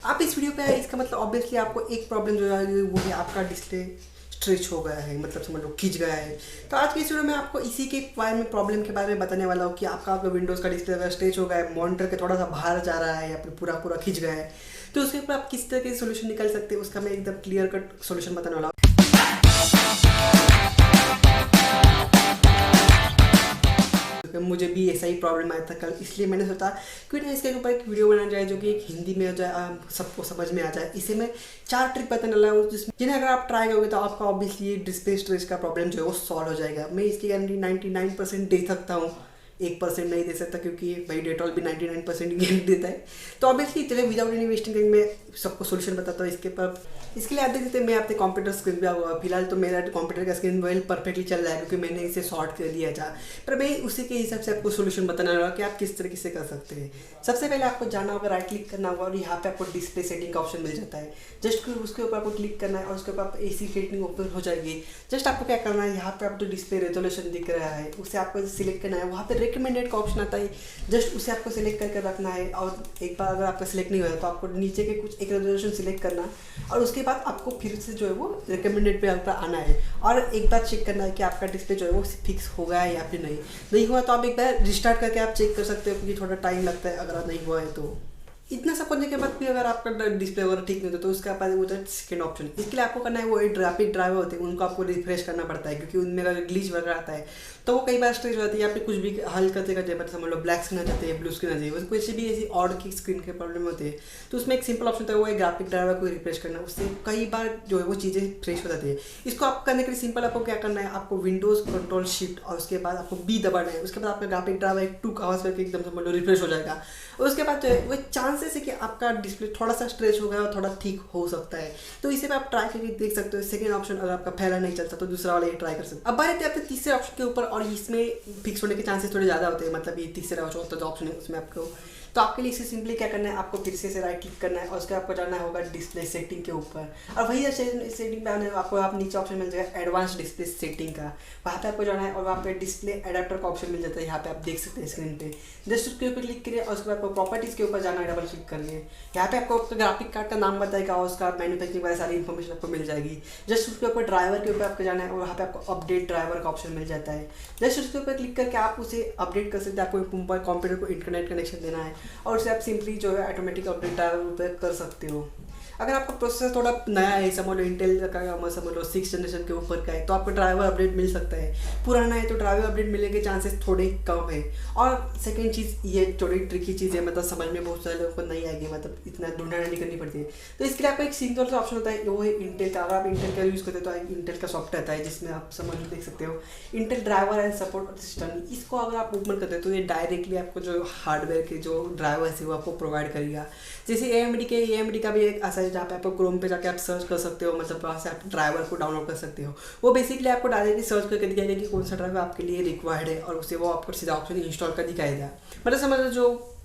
आप इस वीडियो पे आए इसका मतलब ऑब्वियसली आपको एक प्रॉब्लम जो है वो है आपका डिस्प्ले स्ट्रेच हो गया है, मतलब समझ लो खिंच गया है। तो आज की इस वीडियो में आपको इसी के बारे में प्रॉब्लम के बारे में बताने वाला हूँ कि आपका विंडोज़ का डिस्प्ले अगर स्ट्रेच हो गया है, मॉनिटर के थोड़ा सा बाहर जा रहा है या फिर पूरा पूरा खिंच गया है, तो उसके ऊपर आप किस तरह के सोल्यूशन निकाल सकते हैं उसका मैं एकदम क्लियर कट सोल्यूशन बताने वाला हूँ। मुझे भी ऐसा ही प्रॉब्लम आया था कल, इसलिए मैंने सोचा क्यों ना इसके ऊपर एक वीडियो बनाना जाए जो कि एक हिंदी में हो जाए, सबको समझ में आ जाए। इसे मैं 4 ट्रिक बताने वाला हूँ जिन्हें अगर आप ट्राई करोगे तो आपका ऑब्वियसली डिस्प्ले स्ट्रेच का प्रॉब्लम जो है वो सॉल्व हो जाएगा। मैं इसकी गारंटी 99% दे सकता हूँ, 1% नहीं दे सकता क्योंकि भाई डेटॉल भी 99% गारंटी देता है। तो ऑब्वियसली चलिए विदाउट एनी वेस्टिंग टाइम मैं सबको सोल्यूशन बताता हूँ इसके पर। इसके लिए आप देख सकते हैं मैं अपने कंप्यूटर स्क्रीन पे हुआ, फिलहाल तो मेरा कंप्यूटर का स्क्रीन वेल परफेक्टली चल रहा है क्योंकि मैंने इसे शॉर्ट कर दिया था। पर मैं उसी के हिसाब से आपको सोल्यूशन बताना रहा कि आप किस तरीके से कर सकते हैं। सबसे पहले आपको जाना होगा, राइट क्लिक करना होगा और यहाँ पे आपको डिस्प्ले सेटिंग का ऑप्शन मिल जाता है। जस्ट उसके ऊपर आपको क्लिक करना है और उसके ऊपर AC सेटिंग ओपन हो जाएगी। जस्ट आपको क्या करना है, यहाँ पे आप जो डिस्प्ले रेजोल्यूशन दिख रहा है उसे आपको सिलेक्ट करना है। वहाँ पे रिकमेंडेड का ऑप्शन आता है, जस्ट उसे आपको सिलेक्ट करके रखना है। और एक बार अगर आपका सिलेक्ट नहीं हुआ तो आपको नीचे के कुछ एक रेजोल्यूशन सिलेक्ट करना और उसके बाद आपको फिर से जो है वो रिकमेंडेड पे आपका आना है और एक बार चेक करना है कि आपका डिस्प्ले जो है वो फिक्स हो गया है या फिर नहीं हुआ तो आप एक बार रिस्टार्ट करके आप चेक कर सकते हो क्योंकि थोड़ा टाइम लगता है अगर नहीं हुआ है तो। इतना सब करने के बाद भी अगर आपका डिस्प्ले वगैरह ठीक नहीं होता तो उसका पास होता है सेकंड ऑप्शन। इसके लिए आपको करना है वो ग्राफिक ड्राइवर होते हैं उनको आपको रिफ्रेश करना पड़ता है क्योंकि उनमें अगर ग्लिच वगैरह आता है तो वो कई बार स्ट्रेच हो जाती है या फिर कुछ भी हल करते करते समझ लो ब्लैक स्क्रीन आ जाती है, ब्लू स्क्रीन आ जाती है, कुछ भी ऐसी ऑड की स्क्रीन के प्रॉब्लम होती है। तो उसमें एक सिंपल ऑप्शन होता है वो है ग्राफिक ड्राइवर को रिफ्रेश करना, उससे कई बार जो है वो चीज़ें फ्रेश हो जाती है। इसको आप करने के लिए सिंपल आपको क्या करना है, आपको विंडोज़ कंट्रोल शिफ्ट और उसके बाद आपको B दबाना है। उसके बाद आपका ग्राफिक ड्राइवर एक 2 आवर्स करके एकदम समझ लो रिफ्रेश हो जाएगा। और उसके बाद जो है वो चांसेस है कि आपका डिस्प्ले थोड़ा सा स्ट्रेच हो गया और थोड़ा ठीक हो सकता है। तो इसे भी आप ट्राई करके देख सकते हो। सेकंड ऑप्शन अगर आपका पहला नहीं चलता तो दूसरा वाला ये ट्राई कर सकते हो। अब बात आती है आपके तीसरे ऑप्शन के ऊपर और इसमें फिक्स होने के चांसेस थोड़े ज़्यादा होते हैं, मतलब ये तीसरा और चौथा जो ऑप्शन है उसमें आपको तो आपके लिए इसे सिंपली क्या करना है, आपको फिर से राइट क्लिक करना है और उसके आपको जाना होगा डिस्प्ले सेटिंग के ऊपर और वही सेटिंग पे आने आपको आप नीचे ऑप्शन मिल जाएगा एडवांस डिस्प्ले सेटिंग का, वहाँ पे आपको जाना है और वहाँ पे डिस्प्ले एडाप्टर का ऑप्शन मिल जाता है। यहाँ पे आप देख सकते हैं स्क्रीन पे, जस्ट उसके ऊपर क्लिक करिए और उसके बाद आपको प्रॉपर्टीज़ के ऊपर जाना है, डबल क्लिक करिए। यहाँ पे आपको ग्राफिक कार्ड का नाम बताएगा और उसका मैन्युफैक्चरिंग वाली सारी इन्फॉर्मेशन आपको मिल जाएगी। जस्ट उसके ऊपर ड्राइवर के ऊपर आपको जाना है और वहाँ पे आपको अपडेट ड्राइवर का ऑप्शन मिल जाता है। जस्ट उसके ऊपर क्लिक करके आप उसे अपडेट कर सकते हैं। आपको मोबाइल कंप्यूटर को इंटरनेट कनेक्शन देना है और उसे आप सिंपली जो है ऑटोमेटिक अपडेट ड्राइवर कर सकते हो। अगर आपका प्रोसेसर थोड़ा नया है, समझ लो इंटेल का समझ लो 6th जनरेशन के ऊपर का है तो आपको ड्राइवर अपडेट मिल सकता है। पुराना है तो ड्राइवर अपडेट मिलने के चांसेस थोड़े कम है। और सेकंड चीज़ ये थोड़ी ट्रिकी चीज़ है, मतलब समझ में बहुत सारे लोगों को नहीं आएगी, मतलब इतना ढूंढा नहीं करनी पड़ती है। तो इसके लिए आपको एक सिंपल सा ऑप्शन होता है वो है इंटेल का। अगर आप इंटेल का यूज़ करते हो तो इंटेल का सॉफ्टवेयर आता है जिसमें आप समझ लो देख सकते हो Intel driver and support system. इसको अगर आप ओपन करते हो तो ये डायरेक्टली आपको जो हार्डवेयर के जो ड्राइवर है वो आपको प्रोवाइड करेगा। जैसे AMD का भी एक ऐसा है जहाँ पे आपको क्रोम पे जाके आप सर्च कर सकते हो, मतलब वहाँ से आप ड्राइवर को डाउनलोड कर सकते हो। वो बेसिकली आपको डायरेक्टली सर्च करके दिखाएगा कि कौन सा ड्राइवर आपके लिए रिक्वायर्ड है और उसे वो आपको सीधा ऑप्शन इंस्टॉल कर दिखाएगा। मतलब समझ लो जो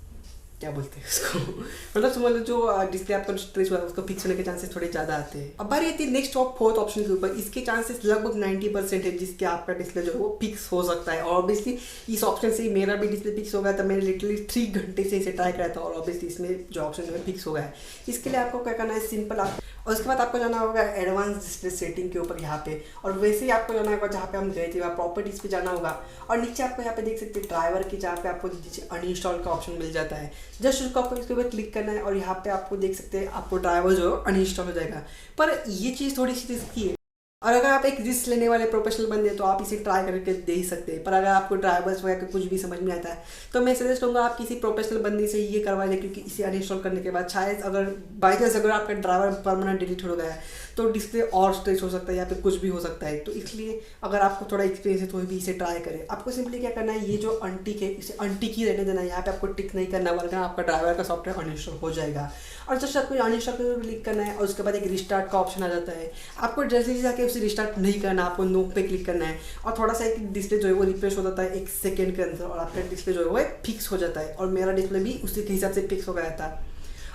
क्या बोलते हैं उसको मतलब समझ लो जो डिस्प्ले आपका स्ट्रेच हुआ है उसको फिक्स होने के चांसेस थोड़े ज़्यादा आते हैं। अब बारी आती है नेक्स्ट और फोर्थ ऑप्शन के ऊपर। इसके चांसेस लगभग 90% है जिसके आपका डिस्प्ले जो है वो फिक्स हो सकता है। और ऑब्वियसली इस ऑप्शन से मेरा भी डिस्प्ले फिक्स हो गया था, मैंने लिटरली 3 घंटे से इसे ट्राई करा था और ऑब्वियसली इसमें जो ऑप्शन है फिक्स हो गया है। इसके लिए आपको क्या करना है, सिंपल आप और उसके बाद आपको जाना होगा एडवांस डिस्प्ले सेटिंग के ऊपर यहाँ पे और वैसे ही आपको जाना होगा जहाँ पे हम गए थे वहाँ प्रॉपर्टीज़ पे जाना होगा और नीचे आपको यहाँ पे देख सकते हैं ड्राइवर की जहाँ पे आपको नीचे अनइंस्टॉल का ऑप्शन मिल जाता है। जस्ट उसको आपको इसके ऊपर क्लिक करना है और यहाँ पे आपको देख सकते हैं आपको ड्राइवर जो अनइंस्टॉल हो जाएगा। पर ये चीज़ थोड़ी सी रिस्की है और अगर आप एक रिस्क लेने वाले प्रोफेशनल बंदे हैं तो आप इसे ट्राई करके दे ही सकते हैं। पर अगर आपको ड्राइवर्स वगैरह कुछ भी समझ में आता है तो मैं सजेस्ट करूँगा आप किसी प्रोफेशनल बंदे से ये करवा लें क्योंकि इसे अनइंस्टॉल करने के बाद शायद अगर बाई चांस अगर आपका ड्राइवर परमानेंट डिलीट हो गया है तो डिस्प्ले और स्ट्रेच हो सकता है या फिर कुछ भी हो सकता है। तो इसलिए अगर आपको थोड़ा एक्सपीरियंस है तो भी इसे ट्राई करें। आपको सिंपली क्या करना है, ये जो अनटिक है इसे अनटिक ही रहने देना है। यहाँ पे आपको टिक नहीं करना वरना आपका ड्राइवर का सॉफ्टवेयर अनइंस्टॉल हो जाएगा। और जस्ट आपको अनइंस्टॉल पर क्लिक करना है और उसके बाद एक रिस्टार्ट का ऑप्शन आ जाता है। आपको जैसे ही जाके उसे रिस्टार्ट नहीं करना, आपको नो पे क्लिक करना है और थोड़ा सा एक डिस्प्ले जो है वो रिफ्रेश हो जाता है 1 सेकंड के अंदर और आपका डिस्प्ले जो है वो फिक्स हो जाता है। और मेरा डिस्प्ले भी उसी के हिसाब से फिक्स हो गया था।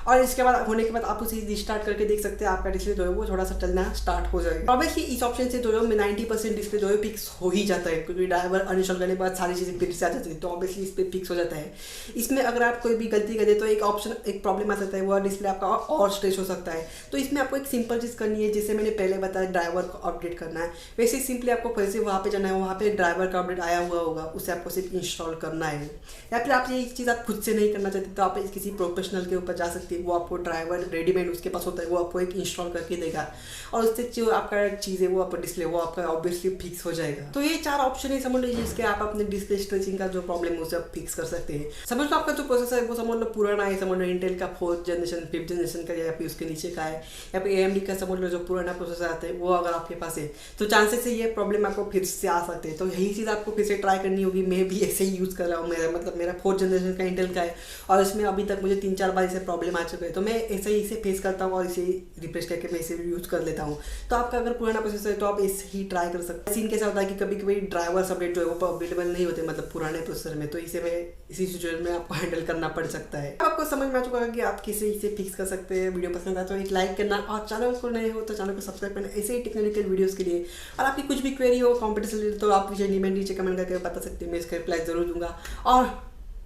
और इसके बाद होने के बाद आप उसे रिस्टार्ट करके देख सकते हैं, आपका डिस्प्ले जो है वो थोड़ा सा चलना स्टार्ट हो जाएगा। ऑब्वियसली इस ऑप्शन से जो है 90% डिस्प्ले जो है फिक्स हो ही जाता है, क्योंकि ड्राइवर अनइंस्टॉल करने के बाद सारी चीज़ें फिर से आ जाती है, तो ऑब्वियसली इस पर फिक्स हो जाता है। इसमें अगर आप कोई भी गलती करें तो एक प्रॉब्लम आ सकता है, वो डिस्प्ले आपका और स्ट्रेच हो सकता है। तो इसमें आपको एक सिंपल चीज़ करनी है, जैसे मैंने पहले बताया ड्राइवर को अपडेट करना है, वैसे ही सिंपली आपको फिर से वहाँ पे जाना है, वहाँ पे ड्राइवर का अपडेट आया हुआ होगा, उसे आपको सिर्फ इंस्टॉल करना है। या फिर आप ये चीज़ आप खुद से नहीं करना चाहते तो आप किसी प्रोफेशनल के ऊपर जा सकते हैं, वो आपको ड्राइवर रेडीमेड उसके पास होता है, वो आपको एक इंस्टॉल करके देगा और उससे जो आपका चीज़ है वो आपका डिस्प्ले वो आपका ऑब्वियसली फिक्स हो जाएगा। तो ये 4 ऑप्शन है समझ लीजिए, जिसके आप अपने डिस्प्ले स्ट्रेचिंग का जो प्रॉब्लम है उसे आप फिक्स कर सकते हैं। समझ लो आपका जो प्रोसेसर है वो समझ लो पुराना है, समझ लो इंटेल का 4th जनरेशन 5th जनरेशन का या फिर उसके नीचे का है, या फिर AMD का समझ लो जो पुराना प्रोसेसर आता है वो अगर आपके पास है, तो चांसेस है ये प्रॉब्लम आपको फिर से आ सकते हैं। तो यही चीज़ आपको फिर से ट्राई करनी होगी। मैं भी ऐसे ही यूज़ कर रहा हूँ, मेरा 4th जनरेशन का इंटेल का है और इसमें अभी तक मुझे 3-4 बार इसे प्रॉब्लम आ चुका है, तो मैं ऐसे ही इसे फेस करता हूँ और इसे रिफ्रेश करके मैं इसे यूज़ कर लेता हूँ। तो आपका अगर पुराना प्रोसेसर है तो आप ऐसे ही ट्राई कर सकते हैं। सीन कैसा होता है कि कभी कभी ड्राइवर अपडेट जो है वो अवेलेबल नहीं होते, मतलब पुराने प्रोसेसर में, तो इसे मैं इसी सिचुएशन में आपको हैंडल करना पड़ सकता है। आपको समझ में आ चुका है कि आप कैसे इसे फिक्स कर सकते हैं। वीडियो पसंद आए तो एक लाइक करना और चैनल को नए हो तो चैनल को सब्सक्राइब करना ऐसे ही टेक्निकल वीडियोस के लिए। और आपकी कुछ भी क्वेरी हो कॉम्पिटिशन रिलेटेड तो आप नीचे कमेंट करके बता सकते हैं, मैं इसका रिप्लाई जरूर दूंगा। और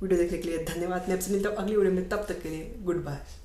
वीडियो देखने के लिए धन्यवाद। मैं आपसे मिलता हूँ अगली वीडियो में, तब तक के लिए गुड बाय।